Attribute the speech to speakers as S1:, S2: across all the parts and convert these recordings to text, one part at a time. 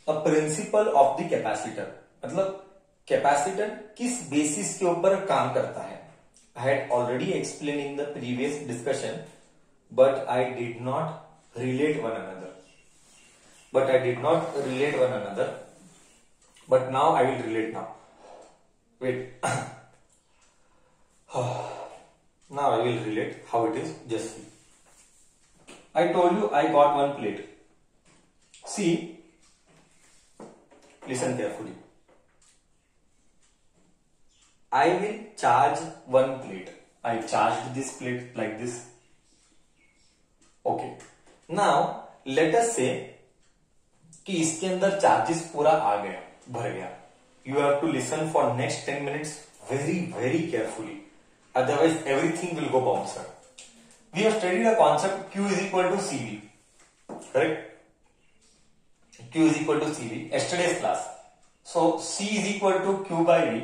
S1: A principle of the capacitor, मतलब capacitor किस basis के ऊपर काम करता है. I had already explain in the previous discussion, but I did not relate one another. But now I will relate now. Wait. Now I will relate how it is. Just see. I told you I got one plate. See, listen carefully. I will charge one plate. I charged this plate like this. Okay. Now let us say कि इसके अंदर charges पूरा आ गया, भर गया. You have to listen for next 10 minutes very very carefully, otherwise everything will go bouncer. We have studied a concept Q is equal to CV, correct? Q is equal to CV, yesterday's class. So C is equal to Q by V.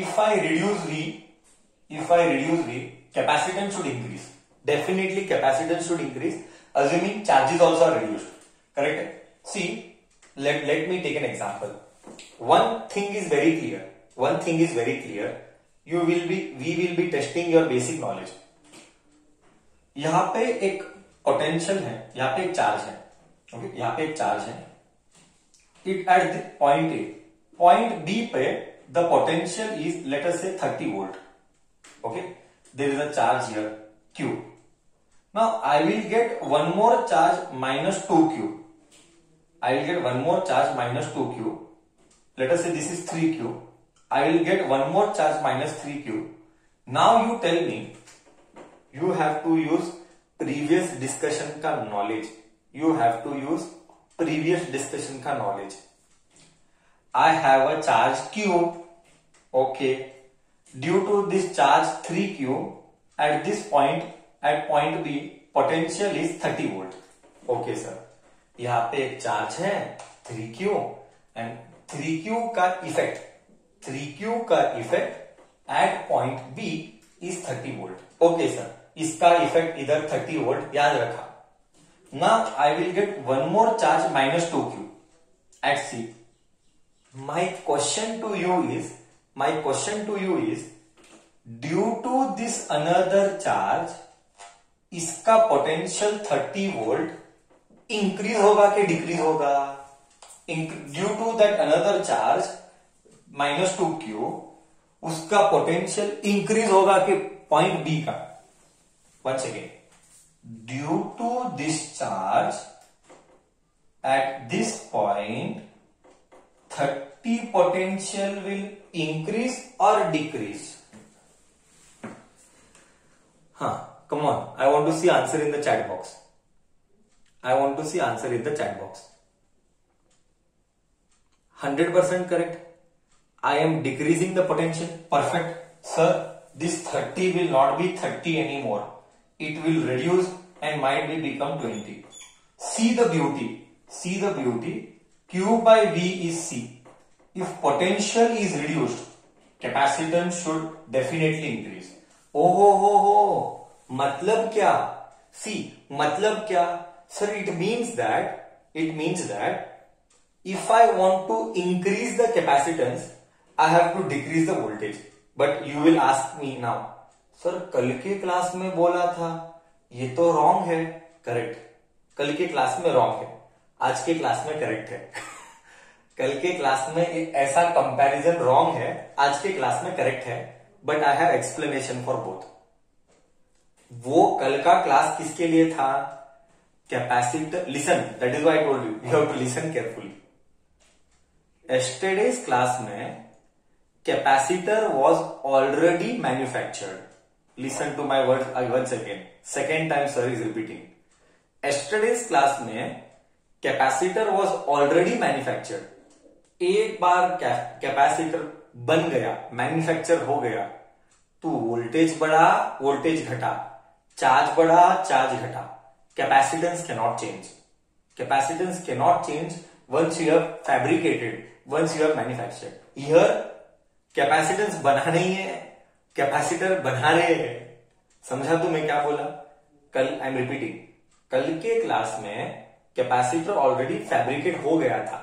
S1: If I reduce V, capacitance should increase. Definitely capacitance should increase, assuming charges also are reduced, correct? See, let me take an example. One thing is very clear. We will be testing your basic knowledge. यहाँ पे एक potential है, यहाँ पे एक charge है, okay? यहाँ पे एक चार्ज है. It at the point A, point B पे the potential is let us say 30 volt. Okay, there is a charge here Q. Now I will get one more charge minus 2Q. I will get one more charge minus 2Q. Let us say this is 3Q. I will get one more charge minus 3Q. Now you tell me, you have to use previous discussion का knowledge. I have a charge Q. Okay. Due to this charge 3Q, at this point, at point B, potential is 30 volt. Okay sir. यहाँ पे एक charge है 3Q and 3Q का effect at point B is 30 volt. Okay sir, इसका effect इधर 30 volt याद रखा. Now I will get one more charge minus 2Q at C. My question to you is due to this another charge, इसका potential 30 volt increase होगा कि decrease होगा? Due to that another charge minus 2Q, उसका potential increase होगा कि point B का? Once again, due to this charge at this point 30 potential will increase or decrease? Come on, I want to see answer in the chat box. 100% correct. I am decreasing the potential. Perfect. Sir, this 30 will not be 30 anymore. It will reduce and might be become 20. See the beauty. Q by V is C. If potential is reduced, capacitance should definitely increase. Oh, मतलब क्या? See, मतलब क्या? Sir, it means that if I want to increase the capacitance, I have to decrease the voltage. But you will ask me now, sir, कल के class में बोला था, ये तो रॉन्ग है. करेक्ट, कल के क्लास में रॉन्ग है, आज के क्लास में करेक्ट है. कल के क्लास में ऐसा कंपैरिजन रॉन्ग है, आज के क्लास में करेक्ट है. But I have explanation for both. वो कल का क्लास किसके लिए था? Capacitor. Listen, that is why I told you have to listen carefully. Yesterday's class में capacitor was already manufactured. Listen to my words once again, second time sir is repeating. Yesterday's class में capacitor was already manufactured. एक बार capacitor बन गया, manufacture हो गया, तो voltage बढ़ा, वोल्टेज घटा, चार्ज बढ़ा, चार्ज घटा. Capacitance cannot change once you have fabricated, once you have manufactured. Here capacitance बना नहीं है, कैपेसिटर बना रहे हैं. समझा तू मैं क्या बोला? कल आई एम रिपीटिंग, कल के क्लास में कैपेसिटर ऑलरेडी फैब्रिकेट हो गया था.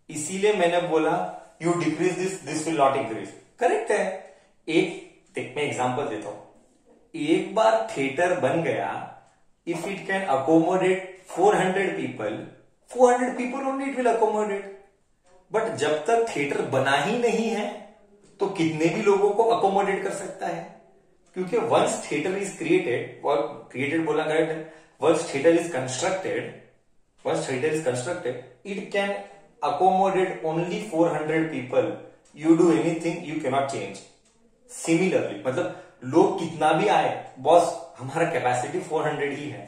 S1: इसीलिए मैंने बोला you decrease this will not increase. Correct है। एक मैं एग्जांपल देता हूं। एक बार थिएटर बन गया, if it can accommodate 400 people, 400 people only it will accommodate. But जब तक थिएटर बना ही नहीं है तो कितने भी लोगों को अकोमोडेट कर सकता है, क्योंकि वंस थिएटर इज क्रिएटेड, और क्रिएटेड बोला करेक्ट है, once theatre is constructed it can accommodate only 400 people. You do anything, you cannot change. Similarly, मतलब लोग कितना भी आए, बॉस हमारा कैपेसिटी 400 ही है।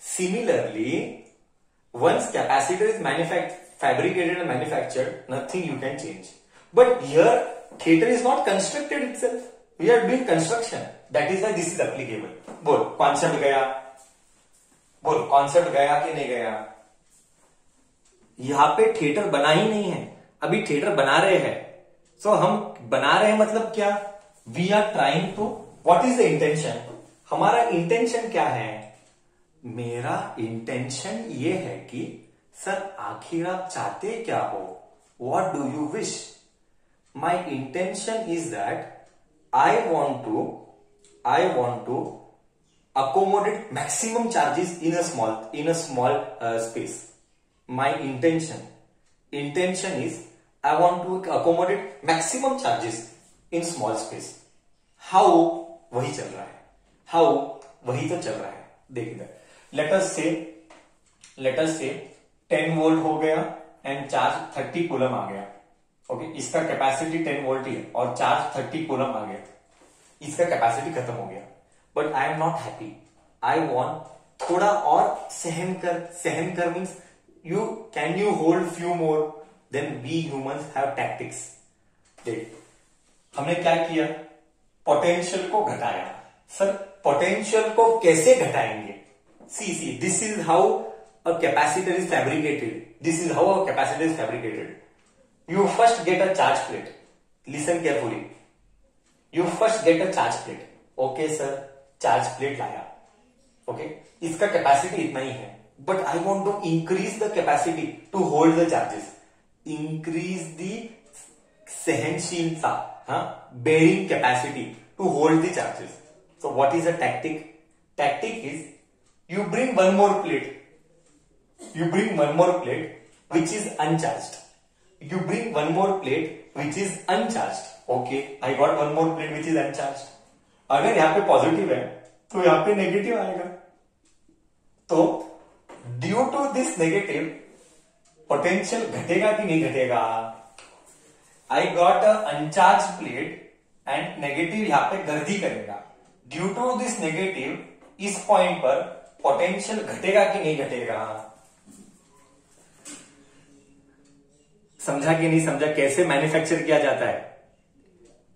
S1: Similarly, once capacitor is fabricated and manufactured, nothing you can change. But here, theater is not constructed itself. We are doing construction. That is why this is applicable. बोल concept गया, बोल concept गया कि नहीं गया। यहां पे थिएटर बना ही नहीं है, अभी थिएटर बना रहे हैं। सो हम बना रहे हैं मतलब क्या, we are trying to, what is the intention, हमारा इंटेंशन क्या है। मेरा इंटेंशन ये है कि सर आखिर आप चाहते क्या हो, what do you wish. My intention is that I want to accommodate maximum charges in a small space. My intention is I want to accommodate maximum charges in small space. How वही चल रहा है, how वही तो चल रहा है। देख इधर, let us say 10 वोल्ट हो गया एंड चार्ज 30 कूलम आ गया। ओके, इसका कैपेसिटी 10 वोल्ट ही है और चार्ज 30 कूलम आ गया, इसका कैपेसिटी खत्म हो गया। But I am not happy, I want थोड़ा और सहन कर means can you hold few more? Then we humans have tactics. देख, हमने क्या किया, पोटेंशियल को घटाया। सर पोटेंशियल को कैसे घटाएंगे, see this is how a capacitor is fabricated. You first get a charge plate. Listen carefully. You first get a charge plate. Okay sir, charge plate लाया। Okay, इसका कैपेसिटी इतना ही है, but I want to increase the capacity to hold the charges. Increase the सहनशीलता, bearing capacity to hold the charges. So what is a tactic? Tactic is you bring one more plate. Which is uncharged. You bring one more plate which is uncharged. Okay, I got one more plate which is uncharged. अगर यहाँ पे positive है तो यहाँ पे negative आएगा। तो due to this negative potential घटेगा कि नहीं घटेगा। I got a uncharge plate and negative यहाँ पे गर्दी करेगा। ड्यू टू दिस नेगेटिव इस पॉइंट पर पोटेंशियल घटेगा कि नहीं घटेगा। समझा कि नहीं समझा, कैसे मैन्युफैक्चर किया जाता है,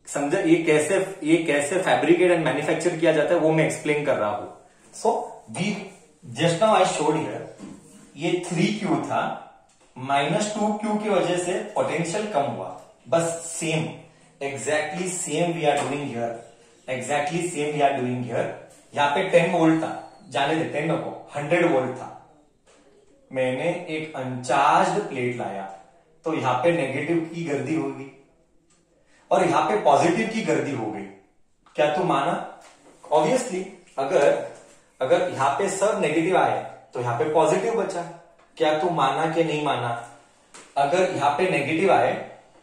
S1: समझा ये कैसे फैब्रिकेट एंड मैन्युफैक्चर किया जाता है, वो मैं एक्सप्लेन कर रहा हूं। So we just now I showed here, ये 3Q था, -2Q की वजह से पोटेंशियल कम हुआ। बस same exactly same we are doing here. यहाँ पे 10 वोल्ट था, जाने देते हैं को 100 वोल्ट था। मैंने एक अनचार्ज्ड प्लेट लाया तो यहाँ पे नेगेटिव की गर्दी होगी और यहाँ पे पॉजिटिव की गर्दी हो गई। क्या तू माना? ऑब्वियसली अगर यहाँ पे सब नेगेटिव आए तो यहाँ पे पॉजिटिव बचा। क्या तू माना कि नहीं माना? अगर यहाँ पे नेगेटिव आए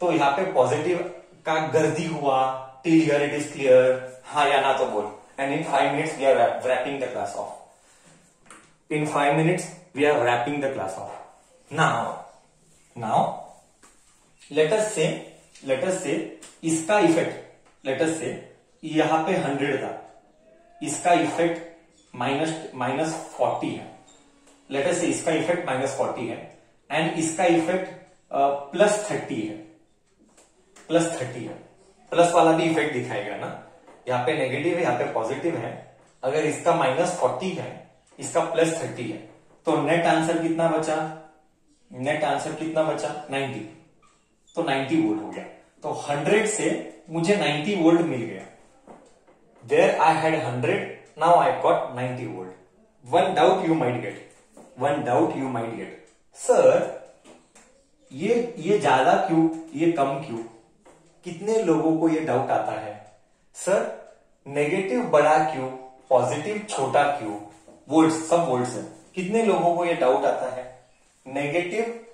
S1: तो यहाँ पे पॉजिटिव का गर्दी हुआ। Till here it is clear? हाँ या ना तो बोल। And in 5 minutes we are wrapping the class off. In 5 minutes we are wrapping the class off. Now let us say इसका इफेक्ट, let us say यहां पे 100 था, इसका इफेक्ट -40 है। let us say इसका इफेक्ट -40 है एंड इसका effect +30 है। प्लस वाला भी इफेक्ट दिखाएगा ना, यहाँ पे नेगेटिव है, यहाँ पे पॉजिटिव है। अगर इसका -40 है, इसका +30 है, तो नेट आंसर कितना बचा? 90। तो 90 वोल्ट हो गया। तो 100 से मुझे 90 वोल्ट मिल गया। There I had 100, now I got 90 volt. One doubt you might get, sir ये ज्यादा क्यों, ये कम क्यों? कितने लोगों को ये डाउट आता है, सर नेगेटिव बड़ा क्यों, पॉजिटिव छोटा क्यों? वोल्ट्स, सब वोल्ट्स है। कितने लोगों को ये डाउट आता है, नेगेटिव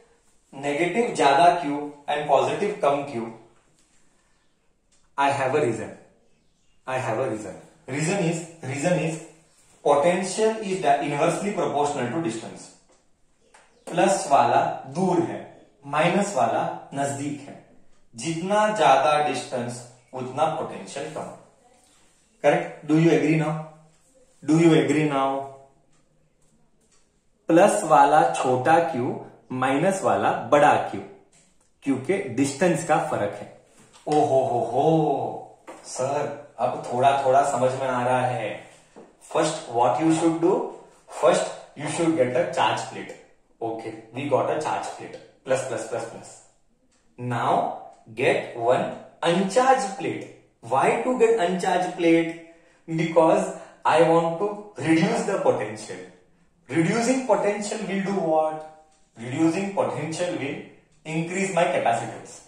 S1: ज्यादा क्यों एंड पॉजिटिव कम क्यों? I have a reason. Reason is potential is inversely proportional to distance. Plus वाला दूर है, माइनस वाला नजदीक है। जितना ज्यादा डिस्टेंस उतना पोटेंशियल कम। Correct? Do you agree now? Plus वाला छोटा क्यों, माइनस वाला बड़ा क्यों? क्योंकि डिस्टेंस का फर्क है। ओहो हो सर, अब थोड़ा थोड़ा समझ में आ रहा है। First what you should do, first you should get a charge plate. Okay, we got a charge plate, plus plus plus plus. Now get one uncharge plate. Why to get uncharge plate? Because I want to reduce the potential. Reducing potential will do what? Reducing potential will increase my capacitance.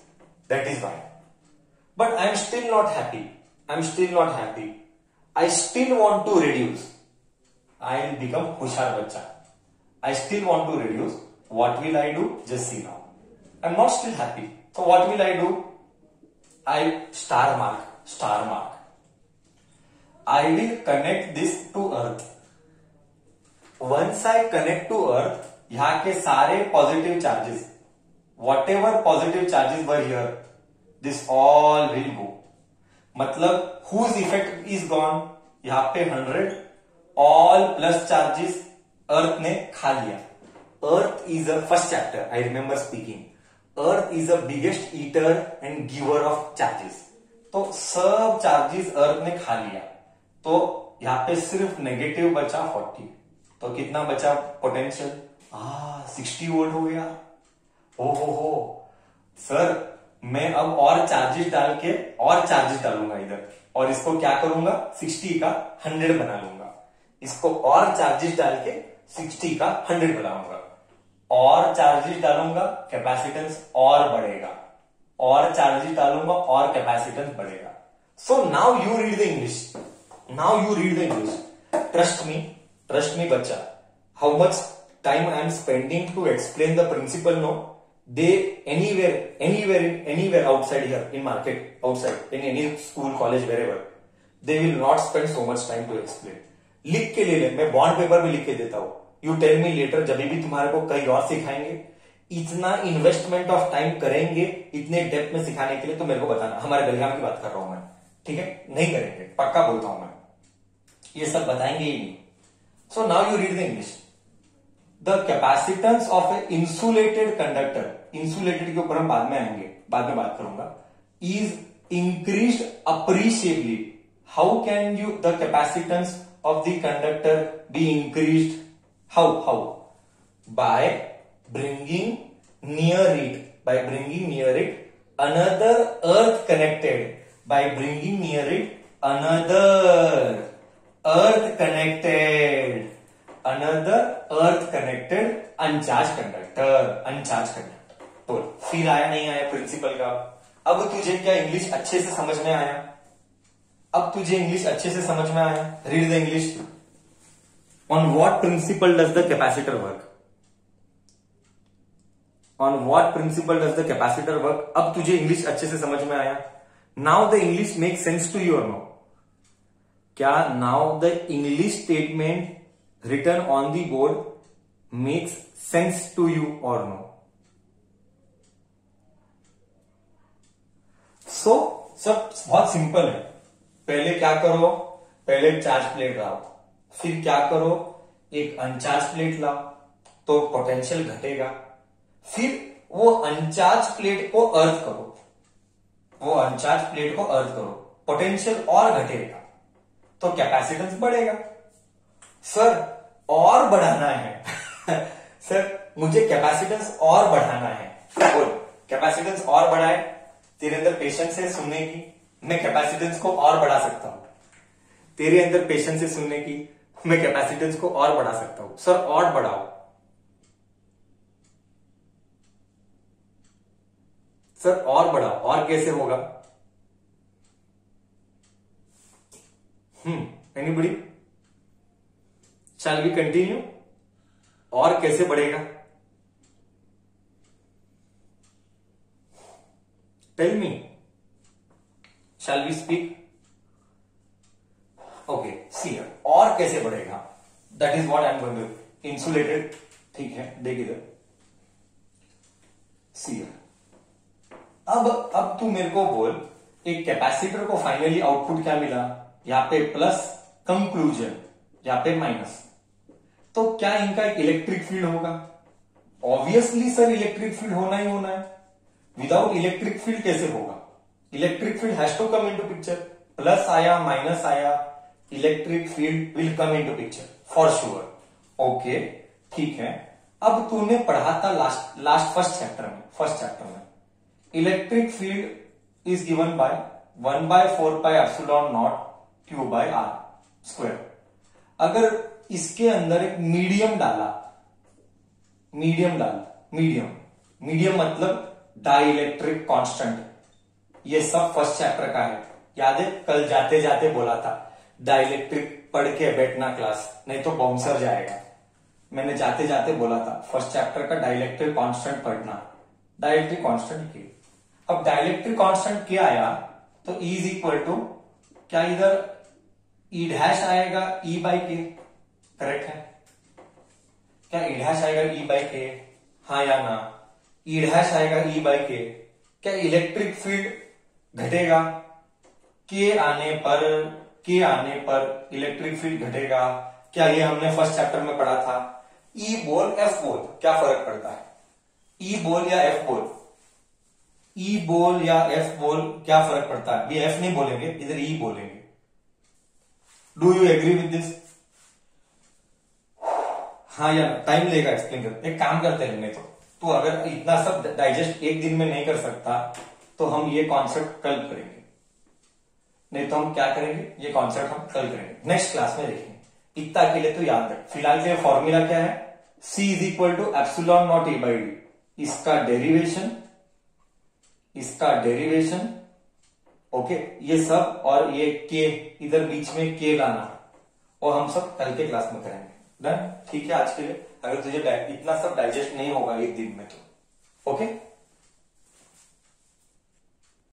S1: That is why. But I am still not happy. I still want to reduce. I will become hushar bachcha. I still want to reduce. What will I do? Just see now. I am not still happy. So what will I do? I star mark. I will connect this to earth. Once I connect to earth, यहाँ के सारे positive charges, what ever positive charges were here, this all will go. मतलब whose effect is gone? यहाँ पे 100 all plus charges अर्थ ने खा लिया। Earth is a first chapter, I remember speaking, earth is a biggest eater and giver of charges. तो सब charges अर्थ ने खा लिया, तो यहाँ पे सिर्फ नेगेटिव बचा 40। तो कितना बचा पोटेंशियल? 60 वोल्ट हो गया। हो सर, मैं अब और चार्जेस डालूंगा इधर, और इसको क्या करूंगा, 60 का 100 बना लूंगा। इसको और चार्जेस डाल के 60 का 100 बनाऊंगा, और चार्जेस डालूंगा, कैपेसिटेंस और बढ़ेगा, और चार्जेस डालूंगा और कैपेसिटेंस बढ़ेगा। So now you read the English, Trust me, bacha. How much time I am spending to explain the principle? No, they anywhere outside here in market, outside in any school, college, wherever, they will not spend so much time to explain. लिख के ले ले, मैं bond paper में लिख के देता हूं। You tell me later, जब भी तुम्हारे को कहीं और सिखाएंगे, इतना इन्वेस्टमेंट ऑफ टाइम करेंगे इतने डेप्थ में सिखाने के लिए, तो मेरे को बताना। हमारे बेलगाम की बात कर रहा हूं मैं, ठीक है? नहीं करेंगे, पक्का बोलता हूं मैं, ये सब बताएंगे ही नहीं। So now you read the English. The capacitance of an insulated conductor, insulated के ऊपर हम बाद में आएंगे, बाद में बात करूंगा, is increased appreciably. How can the capacitance of the conductor be increased? How? By bringing near it another earth connected. By bringing near it another earth connected uncharged conductor। बोल, फिर आया नहीं आया प्रिंसिपल का? अब तुझे क्या इंग्लिश अच्छे से समझ में आया? Read the English. On what principle does the capacitor work? अब तुझे इंग्लिश अच्छे से समझ में आया? Now the English make sense to you or no? क्या now the English statement written on the board makes sense to you or no? So सब बहुत सिंपल है। पहले क्या करो, पहले चार्ज प्लेट लाओ, फिर क्या करो, एक अनचार्ज प्लेट लाओ, तो पोटेंशियल घटेगा। फिर वो अनचार्ज प्लेट को अर्थ करो, पोटेंशियल और घटेगा, तो कैपेसिटेंस बढ़ेगा। सर और बढ़ाना है सर मुझे कैपेसिटेंस और बढ़ाना है। बोल, कैपेसिटेंस और बढ़ाए। तेरे अंदर पेशेंस है सुनने की, मैं कैपेसिटेंस को और बढ़ा सकता हूं। तेरे अंदर पेशेंस है सुनने की, मैं कैपेसिटेंस को और बढ़ा सकता हूं। सर और बढ़ाओ। सर और बढ़ाओ, और कैसे होगा? एनीबडी? Shall we continue? और कैसे बढ़ेगा? Tell me, shall we speak? Okay, see और कैसे बढ़ेगा, that is what I am going to insulated. ठीक है, देख इधर, सी अब तू मेरे को बोल, एक कैपेसिटर को फाइनली आउटपुट क्या मिला? यहां पे प्लस, कंक्लूजन यहां पे माइनस। तो क्या इनका एक इलेक्ट्रिक फील्ड होगा? ऑब्वियसली सर इलेक्ट्रिक फील्ड होना ही होना है। विदाउट इलेक्ट्रिक फील्ड कैसे होगा? Electric field has to come into picture. Plus आया, माइनस आया, electric field will come into picture for sure. Okay, ठीक है। अब तूने पढ़ा था फर्स्ट चैप्टर में electric field is given by 1/4 pi epsilon naught Q by r square. अगर इसके अंदर एक मीडियम मतलब डाइलेक्ट्रिक कांस्टेंट, ये सब फर्स्ट चैप्टर का है, याद है? कल जाते जाते बोला था डाइलेक्ट्रिक पढ़ के बैठना क्लास, नहीं तो बाउंसर जाएगा। मैंने जाते जाते बोला था फर्स्ट चैप्टर का डाइलेक्ट्रिक कांस्टेंट पढ़ना। डाइलेक्ट्रिक कांस्टेंट के, अब डाइलेक्ट्रिक कांस्टेंट क्या आया? तो E इज इक्वल टू, क्या इधर E डैश आएगा E बाई के? करेक्ट है क्या? E डैश आएगा E बाई के, हाँ या ना? E डैश आएगा E बाई के। क्या इलेक्ट्रिक फील्ड घटेगा? के आने पर इलेक्ट्रिक फील्ड घटेगा क्या? ये हमने फर्स्ट चैप्टर में पढ़ा था। E बोल F बोल, क्या फर्क पड़ता है? E बोल या F बोल? E बोल या F बोल, क्या फर्क पड़ता है? ये F नहीं बोलेंगे, इधर E बोलेंगे। Do you agree with this? हाँ या टाइम लेगा एक्सप्लेन कर। एक काम करते हैं, तो अगर इतना सब डाइजेस्ट एक दिन में नहीं कर सकता तो हम ये कॉन्सेप्ट कल करेंगे, नहीं तो हम क्या करेंगे, ये कॉन्सेप्ट हम कल करेंगे, नेक्स्ट क्लास में देखेंगे। इतना के लिए तो याद रख। फिलहाल के फॉर्मूला क्या है? C is equal to epsilon naught E by d. इसका डेरिवेशन ओके, ये सब, और ये के इधर बीच में के लाना, और हम सब कल के क्लास में करेंगे। डन? ठीक है आज के लिए। अगर तुझे इतना सब डाइजेस्ट नहीं होगा एक दिन में तो ओके।